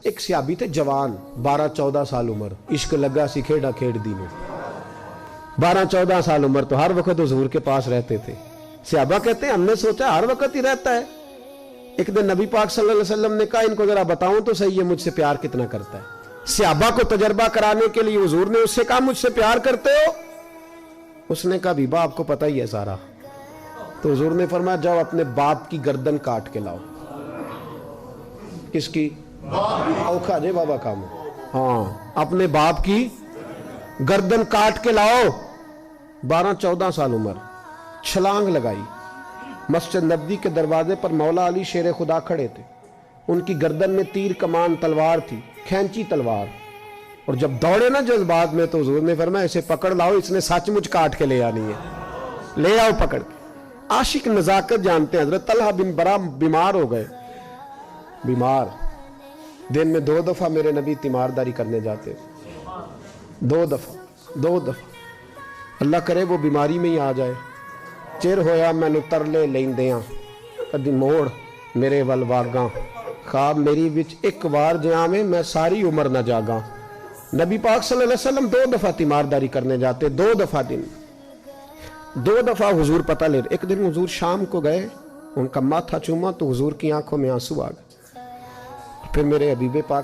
ایک صحابی تھے جوان 12-14 سال عمر, عشق لگا سی کھیڑا کھیڑ دی میں. 12-14 سال عمر تو ہر وقت حضور کے پاس رہتے تھے. صحابہ کہتے ہیں ہم نے سوچا ہر وقت ہی رہتا ہے. ایک دن نبی پاک صلی اللہ علیہ وسلم نے کہا ان کو ذرا بتاؤں تو صحیح ہے مجھ سے پیار کتنا کرتا ہے. صحابہ کو تجربہ کرانے کے لیے حضور نے اس سے کہا مجھ سے پیار کرتے ہو؟ اس نے کہا بیبا آپ کو پتہ ہی ہے سارا. تو حضور نے فرمایا جاؤ اپنے باپ کی گردن کاٹ کے لاؤ. کس کی؟ اوکھا جے بابا کام. ہاں اپنے باپ کی گردن کاٹ کے لاؤ. 12-14 سال عمر, چھلانگ لگائی. مسجد نبوی کے دروازے پر مولا علی شیر خدا کھڑے تھے. ان کی گردن میں تیر کمان تلوار تھی, کھینچی تلوار. اور جب دوڑے نا جذبات میں تو حضور نے فرمایا اسے پکڑ لاؤ, اس نے سچ مچ کاٹ کے لے آنی ہے. لے آؤ پکڑ کے. عاشق نزاکت جانتے ہیں. حضرت طلحہ بن برا بیمار ہو گئے. بیمار, دن میں 2 دفعہ میرے نبی تیمارداری کرنے جاتے. 2 دفعہ. اللہ کرے وہ بیماری میں ہی آ جائے. چر ہویا مینو ترلے لیندیاں کدی موڑ میرے ول واگاں, خواب میری وچ ایک وار جہاں میں ساری عمر نہ جاگاں. نبی پاک صلی اللہ علیہ وسلم 2 دفعہ تیمارداری کرنے جاتے. 2 دفعہ دن, 2 دفعہ حضور پتہ لے. ایک دن حضور شام کو گئے, ان کا ماتھا چوما تو حضور کی آنکھوں میں آنسو آ گئے. پھر میرے حبیب پاک